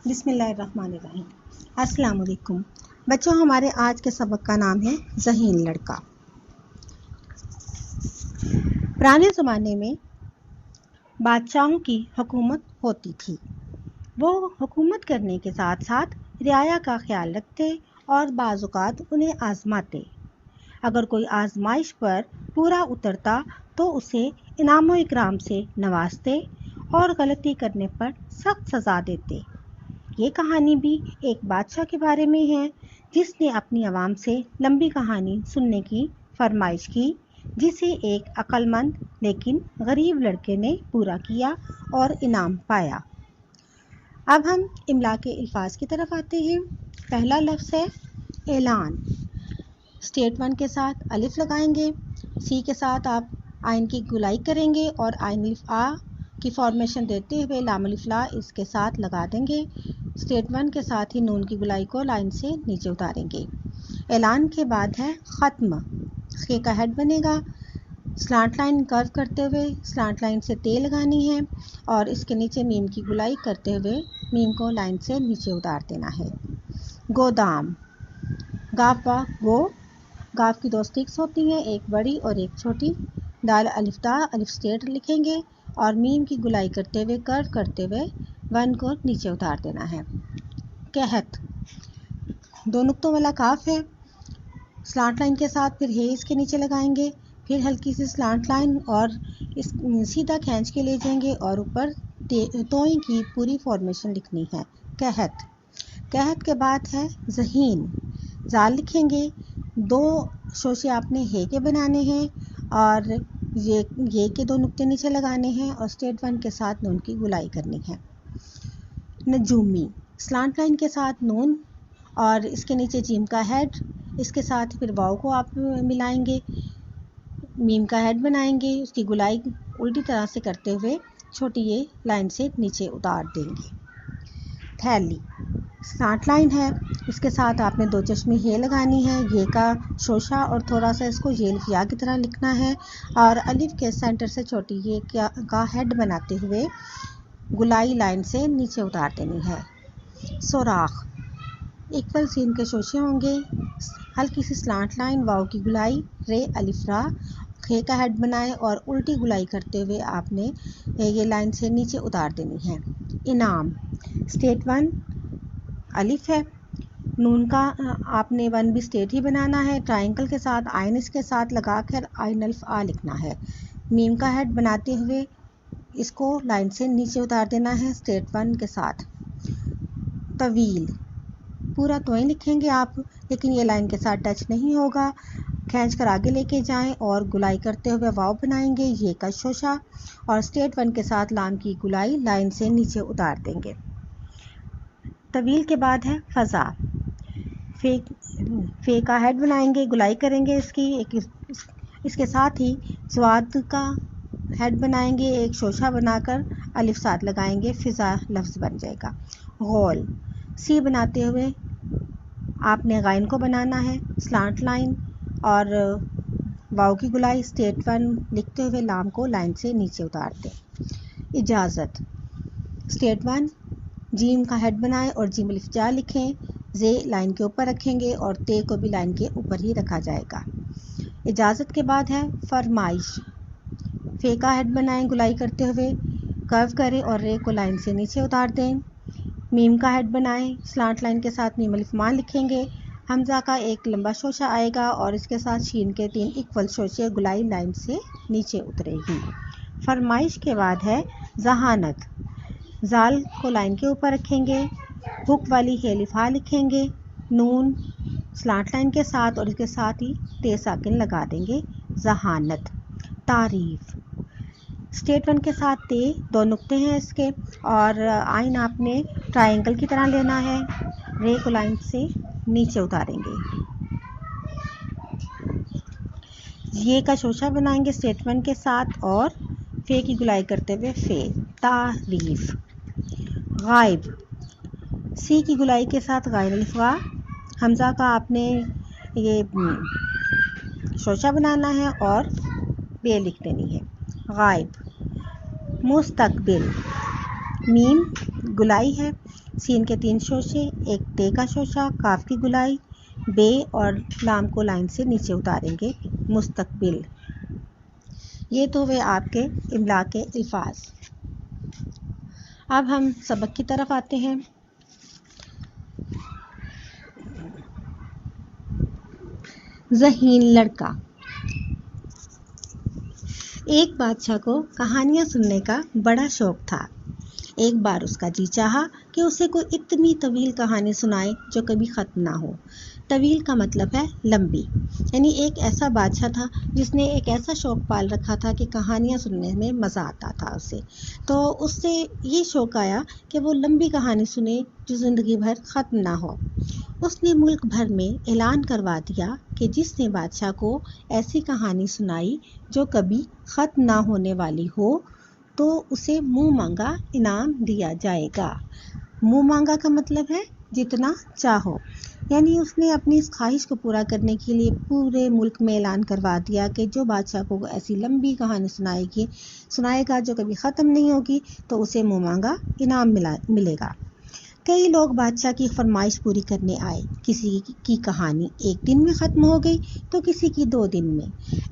بسم اللہ الرحمن الرحیم۔ السلام علیکم بچوں، ہمارے آج کے سبق کا نام ہے ذہین لڑکا۔ پرانے زمانے میں بادشاہوں کی حکومت ہوتی تھی۔ وہ حکومت کرنے کے ساتھ ساتھ رعایا کا خیال رکھتے اور بعض اوقات انہیں آزماتے۔ اگر کوئی آزمائش پر پورا اترتا تو اسے انعام و اکرام سے نوازتے اور غلطی کرنے پر سخت سزا دیتے۔ یہ کہانی بھی ایک بادشاہ کے بارے میں ہے جس نے اپنی عوام سے لمبی کہانی سننے کی فرمائش کی، جسے ایک عقل مند لیکن غریب لڑکے نے پورا کیا اور انعام پایا۔ اب ہم املا کے الفاظ کی طرف آتے ہیں۔ پہلا لفظ ہے اعلان۔ اسٹیٹ 1 کے ساتھ الف لگائیں گے، سی کے ساتھ آپ آئین کی گولائی کریں گے اور آئین الف آ کی فارمیشن دیتے ہوئے لام الف لا اس کے ساتھ لگا دیں گے۔ اسٹیٹ 1 کے ساتھ ہی نون کی گولائی کو لائن سے نیچے اتاریں گے۔ اعلان کے بعد ہے ختم۔ خے کا ہیڈ بنے گا، سلانٹ لائن کرو کرتے ہوئے سلانٹ لائن سے تے لگانی ہے اور اس کے نیچے میم کی گولائی کرتے ہوئے میم کو لائن سے نیچے اتار دینا ہے۔ گودام۔ گاف با گو، گاف کی دو سٹکس ہوتی ہیں، ایک بڑی اور ایک چھوٹی۔ دال الف دا الف اسٹیٹ لکھیں گے اور میم کی گولائی کرتے ہوئے کرو کرتے ہوئے ون کو نیچے اتار دینا ہے۔ قحط، دو نقطوں والا کاف ہے، سلانٹ لائن کے ساتھ پھر ہے اس کے نیچے لگائیں گے، پھر ہلکی سی سلانٹ لائن اور اس سیدھا کھینچ کے لے جائیں گے اور اوپر توئیں کی پوری فارمیشن لکھنی ہے۔ قحط۔ قحط کے بعد ہے ذہین۔ زال لکھیں گے، دو شوشے آپ نے ہے کے بنانے ہیں اور یہ کے دو نقطے نیچے لگانے ہیں اور اسٹیٹ 1 کے ساتھ نون کی گولائی کرنی ہے۔ نجومی، سلانٹ لائن کے ساتھ نون اور اس کے نیچے جیم کا ہیڈ، اس کے ساتھ پھر واؤ کو آپ ملائیں گے، میم کا ہیڈ بنائیں گے، اس کی گولائی الٹی طرح سے کرتے ہوئے چھوٹی یہ لائن سے نیچے اتار دیں گے۔ تھیلی، سلانٹ لائن ہے، اس کے ساتھ آپ نے دو چشمی ہے لگانی ہے، یہ کا شوشہ اور تھوڑا سا اس کو یہ یا کی طرح لکھنا ہے اور الف کے سینٹر سے چھوٹی یہ کا ہیڈ بناتے ہوئے گولائی لائن سے نیچے اتار دینی ہے۔ سوراخ، ایکول سین کے شوشے ہوں گے، ہلکی سی سلانٹ لائن، واؤ کی گولائی، رے الف را، خے کا ہیڈ بنائے اور الٹی گولائی کرتے ہوئے آپ نے یہ لائن سے نیچے اتار دینی ہے۔ انعام، اسٹیٹ 1 الف ہے، نون کا آپ نے 1 بھی اسٹیٹ ہی بنانا ہے، ٹرائنگل کے ساتھ آئین اس کے ساتھ لگا کر آئین الف آ لکھنا ہے، میم کا ہیڈ بناتے ہوئے اس کو لائن سے نیچے اتار دینا ہے اسٹیٹ 1 کے ساتھ۔ طویل، پورا توئیں لکھیں گے آپ لیکن یہ لائن کے ساتھ ٹچ نہیں ہوگا، کھینچ کر آگے لے کے جائیں اور گولائی کرتے ہوئے واؤ بنائیں گے، یہ کا شوشہ اور اسٹیٹ 1 کے ساتھ لام کی گولائی لائن سے نیچے اتار دیں گے۔ طویل کے بعد ہے فضا۔ فے کا ہیڈ بنائیں گے، گولائی کریں گے اس کی، اس کے ساتھ ہی سواد کا ہیڈ بنائیں گے، ایک شوشہ بنا کر الف ساتھ لگائیں گے، فضا لفظ بن جائے گا۔ غول، سی بناتے ہوئے آپ نے غائن کو بنانا ہے، سلانٹ لائن اور واؤ کی گولائی اسٹیٹ 1 لکھتے ہوئے لام کو لائن سے نیچے اتار دیں۔ اجازت، اسٹیٹ 1 جیم کا ہیڈ بنائیں اور جیم الف جا لکھیں، زے لائن کے اوپر رکھیں گے اور تے کو بھی لائن کے اوپر ہی رکھا جائے گا۔ اجازت کے بعد ہے فرمائش۔ فے کا ہیڈ بنائیں گولائی کرتے ہوئے، کرو کریں اور رے کو لائن سے نیچے اتار دیں، میم کا ہیڈ بنائیں، سلانٹ لائن کے ساتھ میم الف ماں لکھیں گے، حمزہ کا ایک لمبا شوشہ آئے گا اور اس کے ساتھ شین کے 3 ایکول شوشے، گولائی لائن سے نیچے اترے گی۔ فرمائش کے بعد ہے ذہانت۔ زال کو لائن کے اوپر رکھیں گے، ہک والی ہے الف ہا لکھیں گے، نون سلانٹ لائن کے ساتھ اور اس کے ساتھ ہی تے ساکن لگا دیں گے، ذہانت۔ تعریف، اسٹیٹ 1 کے ساتھ تے، دو نقطے ہیں اس کے اور آئین آپ نے ٹرائنگل کی طرح لینا ہے، رے کو لائن سے نیچے اتاریں گے، یہ کا شوشہ بنائیں گے اسٹیٹ 1 کے ساتھ اور فے کی گولائی کرتے ہوئے فے۔ تعریف۔ غائب، سی کی گولائی کے ساتھ غائن الف غا، حمزہ کا آپ نے یہ شوشہ بنانا ہے اور بے لکھ دینی ہے۔ غائب۔ مستقبل، میم گلائی ہے، سین کے 3 شوشے، ایک تے کا شوشہ، کاف کی گلائی، بے اور لام کو لائن سے نیچے اتاریں گے، مستقبل۔ یہ تو ہوئے آپ کے املا کے الفاظ۔ اب ہم سبق کی طرف آتے ہیں۔ ذہین لڑکا۔ ایک بادشاہ کو کہانیاں سننے کا بڑا شوق تھا۔ ایک بار اس کا جی چاہا کہ اسے کوئی اتنی طویل کہانی سنائے جو کبھی ختم نہ ہو۔ طویل کا مطلب ہے لمبی، یعنی ایک ایسا بادشاہ تھا جس نے ایک ایسا شوق پال رکھا تھا کہ کہانیاں سننے میں مزہ آتا تھا اسے، تو اس سے یہ شوق آیا کہ وہ لمبی کہانی سنے جو زندگی بھر ختم نہ ہو۔ اس نے ملک بھر میں اعلان کروا دیا کہ جس نے بادشاہ کو ایسی کہانی سنائی جو کبھی ختم نہ ہونے والی ہو تو اسے منہ مانگا انعام دیا جائے گا۔ منہ مانگا کا مطلب ہے جتنا چاہو، یعنی اس نے اپنی اس خواہش کو پورا کرنے کے لیے پورے ملک میں اعلان کروا دیا کہ جو بادشاہ کو ایسی لمبی کہانی سنائے گا جو کبھی ختم نہیں ہوگی تو اسے منہ مانگا انعام ملے گا۔ کئی لوگ بادشاہ کی فرمائش پوری کرنے آئے۔ کسی کی کہانی 1 دن میں ختم ہو گئی تو کسی کی 2 دن میں۔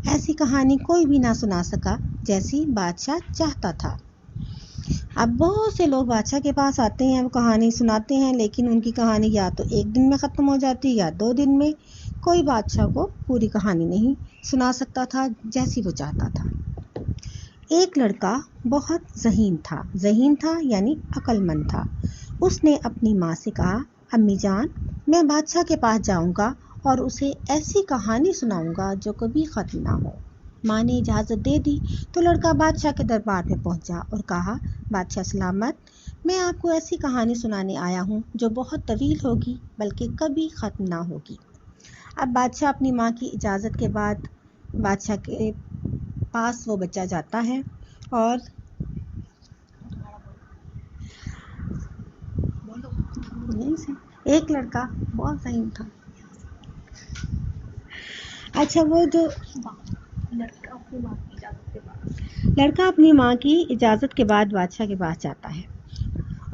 ایسی کہانی کوئی بھی نہ سنا سکا جیسی بادشاہ چاہتا تھا۔ اب بہت سے لوگ بادشاہ کے پاس آتے ہیں، وہ کہانی سناتے ہیں، لیکن ان کی کہانی یا تو 1 دن میں ختم ہو جاتی یا 2 دن میں۔ کوئی بادشاہ کو پوری کہانی نہیں سنا سکتا تھا جیسی وہ چاہتا تھا۔ ایک لڑکا بہت ذہین تھا یعنی عقل مند تھا۔ اس نے اپنی ماں سے کہا، امی جان، میں بادشاہ کے پاس جاؤں گا اور اسے ایسی کہانی سناؤں گا جو کبھی ختم نہ ہو۔ ماں نے اجازت دے دی تو لڑکا بادشاہ کے دربار میں پہنچا اور کہا، بادشاہ سلامت، میں آپ کو ایسی کہانی سنانے آیا ہوں جو بہت طویل ہوگی بلکہ کبھی ختم نہ ہوگی۔ اب بادشاہ اپنی ماں کی اجازت کے بعد بادشاہ کے پاس وہ بچہ جاتا ہے اور ایک لڑکا بہت ذہین تھا۔ اچھا، وہ جو لڑکا اپنی ماں کی اجازت کے بعد بادشاہ کے پاس جاتا ہے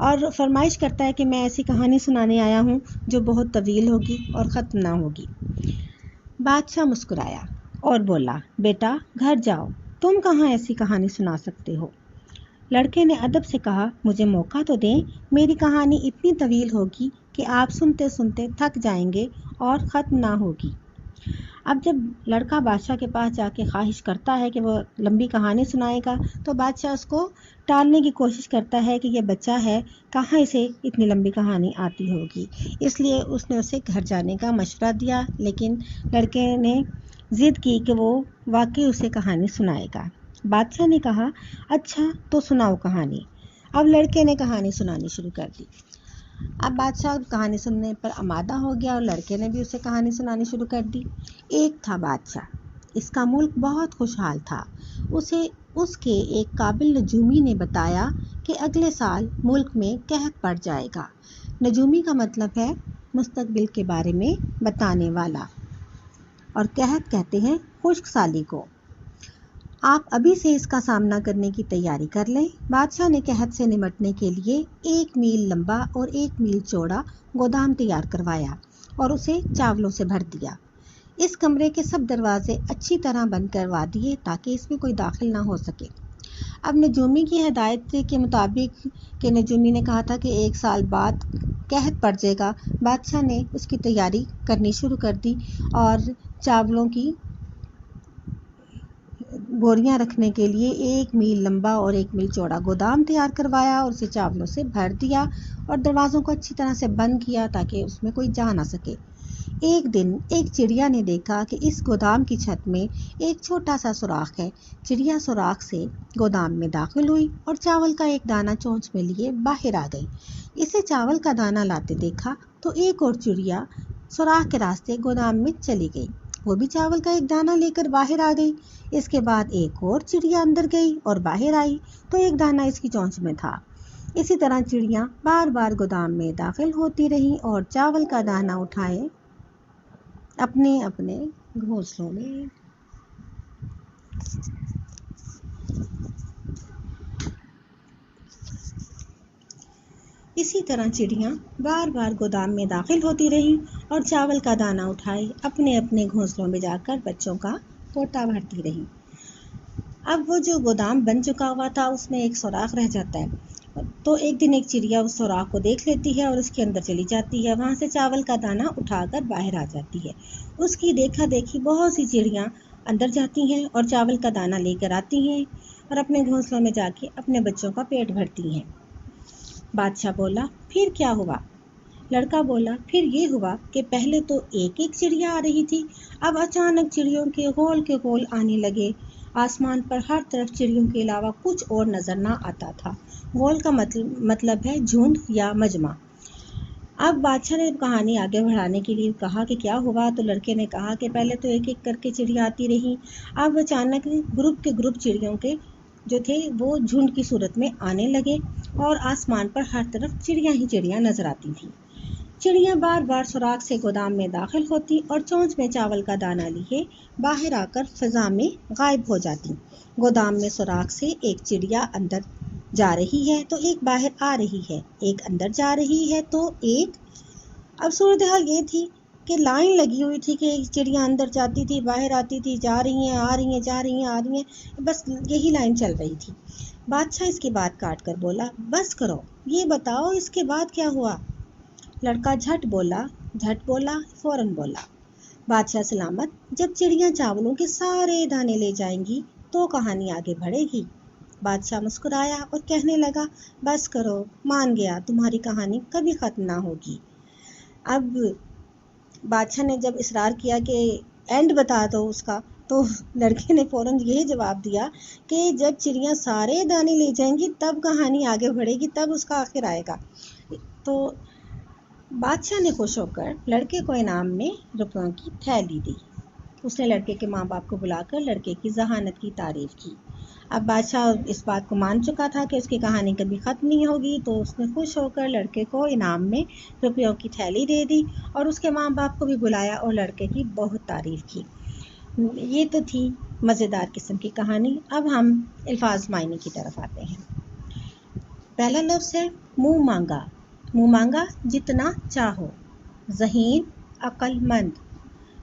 اور فرمائش کرتا ہے کہ میں ایسی کہانی سنانے آیا ہوں جو بہت طویل ہوگی اور ختم نہ ہوگی۔ بادشاہ مسکرایا اور بولا، بیٹا گھر جاؤ، تم کہاں ایسی کہانی سنا سکتے ہو؟ لڑکے نے ادب سے کہا، مجھے موقع تو دیں، میری کہانی اتنی طویل ہوگی کہ آپ سنتے سنتے تھک جائیں گے اور ختم نہ ہوگی۔ اب جب لڑکا بادشاہ کے پاس جا کے خواہش کرتا ہے کہ وہ لمبی کہانی سنائے گا تو بادشاہ اس کو ٹالنے کی کوشش کرتا ہے کہ یہ بچہ ہے، کہاں اسے اتنی لمبی کہانی آتی ہوگی، اس لیے اس نے اسے گھر جانے کا مشورہ دیا، لیکن لڑکے نے ضد کی کہ وہ واقعی اسے کہانی سنائے گا۔ بادشاہ نے کہا، اچھا تو سناؤ کہانی۔ اب لڑکے نے کہانی سنانی شروع کر دی۔ اب بادشاہ کہانی سننے پر آمادہ ہو گیا اور لڑکے نے بھی اسے کہانی سنانی شروع کر دی۔ ایک تھا بادشاہ، اس کا ملک بہت خوشحال تھا۔ اسے اس کے ایک قابل نجومی نے بتایا کہ اگلے سال ملک میں قحط پڑ جائے گا۔ نجومی کا مطلب ہے مستقبل کے بارے میں بتانے والا، اور قحط کہتے ہیں خشک سالی کو۔ آپ ابھی سے اس کا سامنا کرنے کی تیاری کر لیں۔ بادشاہ نے قحط سے نمٹنے کے لیے 1 میل لمبا اور 1 میل چوڑا گودام تیار کروایا اور اسے چاولوں سے بھر دیا۔ اس کمرے کے سب دروازے اچھی طرح بند کروا دیے تاکہ اس میں کوئی داخل نہ ہو سکے۔ اب نجومی کی ہدایت کے مطابق کہ نجومی نے کہا تھا کہ 1 سال بعد قحط پڑ جائے گا، بادشاہ نے اس کی تیاری کرنی شروع کر دی اور چاولوں کی بوریاں رکھنے کے لیے 1 میل لمبا اور 1 میل چوڑا گودام تیار کروایا اور اسے چاولوں سے بھر دیا اور دروازوں کو اچھی طرح سے بند کیا تاکہ اس میں کوئی جا نہ سکے۔ ایک دن ایک چڑیا نے دیکھا کہ اس گودام کی چھت میں ایک چھوٹا سا سوراخ ہے۔ چڑیا سوراخ سے گودام میں داخل ہوئی اور چاول کا ایک دانہ چونچ میں لیے باہر آ گئی۔ اسے چاول کا دانہ لاتے دیکھا تو ایک اور چڑیا سوراخ کے راستے گودام میں چلی گئی، وہ بھی چاول کا ایک دانہ لے کر باہر آ گئی۔ اس کے بعد ایک اور چڑیا اندر گئی اور باہر آئی تو ایک دانہ اس کی چونچ میں تھا۔ اسی طرح چڑیاں بار بار گودام میں داخل ہوتی رہیں اور چاول کا دانہ اٹھائے اپنے اپنے گھونسلوں میں۔ اسی طرح چڑیاں بار بار گودام میں داخل ہوتی رہیں اور چاول کا دانہ اٹھائے اپنے اپنے گھونسلوں میں جا کر بچوں کا کوٹا بھرتی رہیں۔ اب وہ جو گودام بن چکا ہوا تھا اس میں ایک سوراخ رہ جاتا ہے، تو ایک دن ایک چڑیا اس سوراخ کو دیکھ لیتی ہے اور اس کے اندر چلی جاتی ہے، وہاں سے چاول کا دانہ اٹھا کر باہر آ جاتی ہے۔ اس کی دیکھا دیکھی بہت سی چڑیاں اندر جاتی ہیں اور چاول کا دانہ لے کر آتی ہیں اور اپنے گھونسلوں میں جا کے اپنے بچوں کا پیٹ بھرتی ہیں۔ بادشاہ بولا، پھر کیا ہوا؟ لڑکا بولا، پھر یہ ہوا کہ پہلے تو ایک ایک چڑیا آ رہی تھی، اب اچانک چڑیوں کے غول آنے لگے۔ آسمان پر ہر طرف چڑیوں کے علاوہ کچھ اور نظر نہ آتا تھا۔ غول کا مطلب ہے جھنڈ یا مجمع۔ اب بادشاہ نے کہانی آگے بڑھانے کے لیے کہا کہ کیا ہوا، تو لڑکے نے کہا کہ پہلے تو ایک ایک کر کے چڑیا آتی رہی، اب اچانک گروپ کے گروپ چڑیوں کے جو تھے وہ جھنڈ کی صورت میں آنے لگے اور آسمان پر ہر طرف چڑیاں ہی چڑیاں نظر آتی تھیں۔ چڑیاں بار بار سوراخ سے گودام میں داخل ہوتی اور چونچ میں چاول کا دانہ لیے باہر آ کر فضا میں غائب ہو جاتی۔ گودام میں سوراخ سے ایک چڑیا اندر جا رہی ہے تو ایک باہر آ رہی ہے، ایک اندر جا رہی ہے تو ایک۔ اب صورتحال یہ تھی کہ لائن لگی ہوئی تھی کہ چڑیاں اندر جاتی تھی باہر آتی تھی، جا رہی ہیں آ رہی ہیں، جا رہی ہیں آ رہی ہیں، بس یہی لائن چل رہی تھی۔ بادشاہ اس کی بات کاٹ کر بولا، بس کرو، یہ بتاؤ اس کے بعد کیا ہوا؟ لڑکا جھٹ بولا فوراً بولا، بادشاہ سلامت، جب چڑیاں چاولوں کے سارے دانے لے جائیں گی تو کہانی آگے بڑھے گی۔ بادشاہ مسکرایا اور کہنے لگا، بس کرو، مان گیا، تمہاری کہانی کبھی ختم نہ ہوگی۔ اب بادشاہ نے جب اصرار کیا کہ اینڈ بتا دو اس کا، تو لڑکے نے فوراً یہ جواب دیا کہ جب چڑیاں سارے دانے لے جائیں گی تب کہانی آگے بڑھے گی، تب اس کا آخر آئے گا۔ تو بادشاہ نے خوش ہو کر لڑکے کو انعام میں روپیوں کی تھیلی دی۔ اس نے لڑکے کے ماں باپ کو بلا کر لڑکے کی ذہانت کی تعریف کی۔ اب بادشاہ اس بات کو مان چکا تھا کہ اس کی کہانی کبھی ختم نہیں ہوگی، تو اس نے خوش ہو کر لڑکے کو انعام میں روپیوں کی تھیلی دے دی اور اس کے ماں باپ کو بھی بلایا اور لڑکے کی بہت تعریف کی۔ یہ تو تھی مزیدار قسم کی کہانی۔ اب ہم الفاظ معنی کی طرف آتے ہیں۔ پہلا لفظ ہے منہ مانگا۔ منہ مانگا جتنا چاہو، ذہین عقل مند،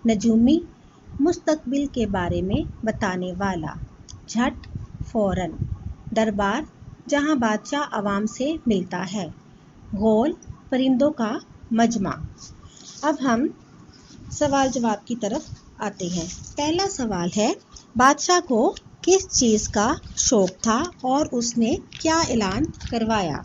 نجومی مستقبل کے بارے میں بتانے والا، جھٹ فوراً، دربار جہاں بادشاہ عوام سے ملتا ہے، غول پرندوں کا مجمع۔ اب ہم سوال جواب کی طرف آتے ہیں۔ پہلا سوال ہے، بادشاہ کو کس چیز کا شوق تھا اور اس نے کیا اعلان کروایا؟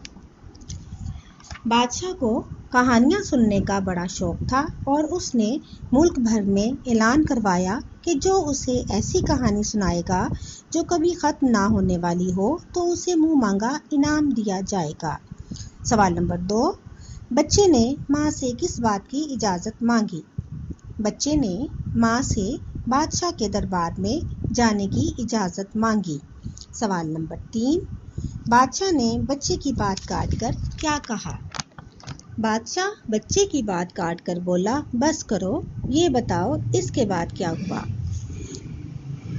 بادشاہ کو کہانیاں سننے کا بڑا شوق تھا اور اس نے ملک بھر میں اعلان کروایا کہ جو اسے ایسی کہانی سنائے گا جو کبھی ختم نہ ہونے والی ہو تو اسے منہ مانگا انعام دیا جائے گا۔ سوال نمبر 2، بچے نے ماں سے کس بات کی اجازت مانگی؟ بچے نے ماں سے بادشاہ کے دربار میں جانے کی اجازت مانگی۔ سوال نمبر 3، بادشاہ نے بچے کی بات کاٹ کر کیا کہا؟ بادشاہ بچے کی بات کاٹ کر بولا، بس کرو، یہ بتاؤ اس کے بعد کیا ہوا؟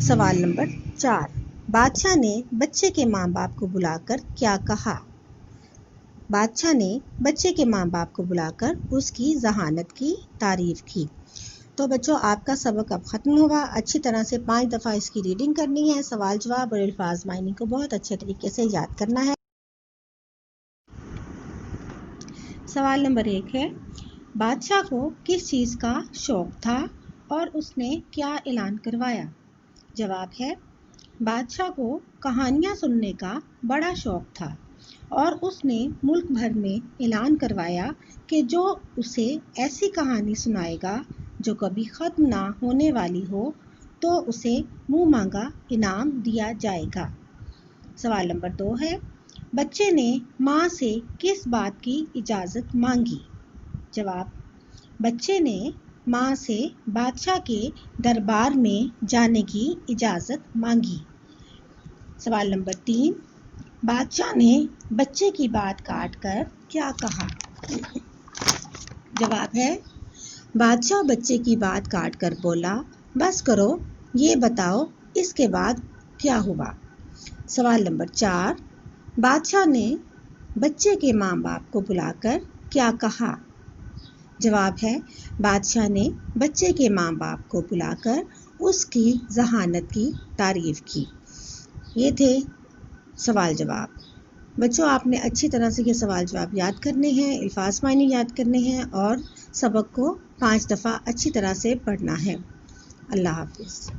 سوال نمبر 4، بادشاہ نے بچے کے ماں باپ کو بلا کر کیا کہا؟ بادشاہ نے بچے کے ماں باپ کو بلا کر اس کی ذہانت کی تعریف کی۔ تو بچوں، آپ کا سبق اب ختم ہوا۔ اچھی طرح سے 5 دفعہ اس کی ریڈنگ کرنی ہے، سوال جواب اور الفاظ معنی کو بہت اچھے طریقے سے یاد کرنا ہے۔ سوال نمبر 1 ہے، بادشاہ کو کس چیز کا شوق تھا اور اس نے کیا اعلان کروایا؟ جواب ہے، بادشاہ کو کہانیاں سننے کا بڑا شوق تھا اور اس نے ملک بھر میں اعلان کروایا کہ جو اسے ایسی کہانی سنائے گا جو کبھی ختم نہ ہونے والی ہو تو اسے منہ مانگا انعام دیا جائے گا۔ سوال نمبر 2 ہے، بچے نے ماں سے کس بات کی اجازت مانگی؟ جواب، بچے نے ماں سے بادشاہ کے دربار میں جانے کی اجازت مانگی۔ سوال نمبر 3، بادشاہ نے بچے کی بات کاٹ کر کیا کہا؟ جواب ہے، بادشاہ بچے کی بات کاٹ کر بولا، بس کرو، یہ بتاؤ اس کے بعد کیا ہوا؟ سوال نمبر 4، بادشاہ نے بچے کے ماں باپ کو بلا کر کیا کہا؟ جواب ہے، بادشاہ نے بچے کے ماں باپ کو بلا کر اس کی ذہانت کی تعریف کی۔ یہ تھے سوال جواب۔ بچوں، آپ نے اچھی طرح سے یہ سوال جواب یاد کرنے ہیں، الفاظ معنی یاد کرنے ہیں اور سبق کو 5 دفعہ اچھی طرح سے پڑھنا ہے۔ اللہ حافظ۔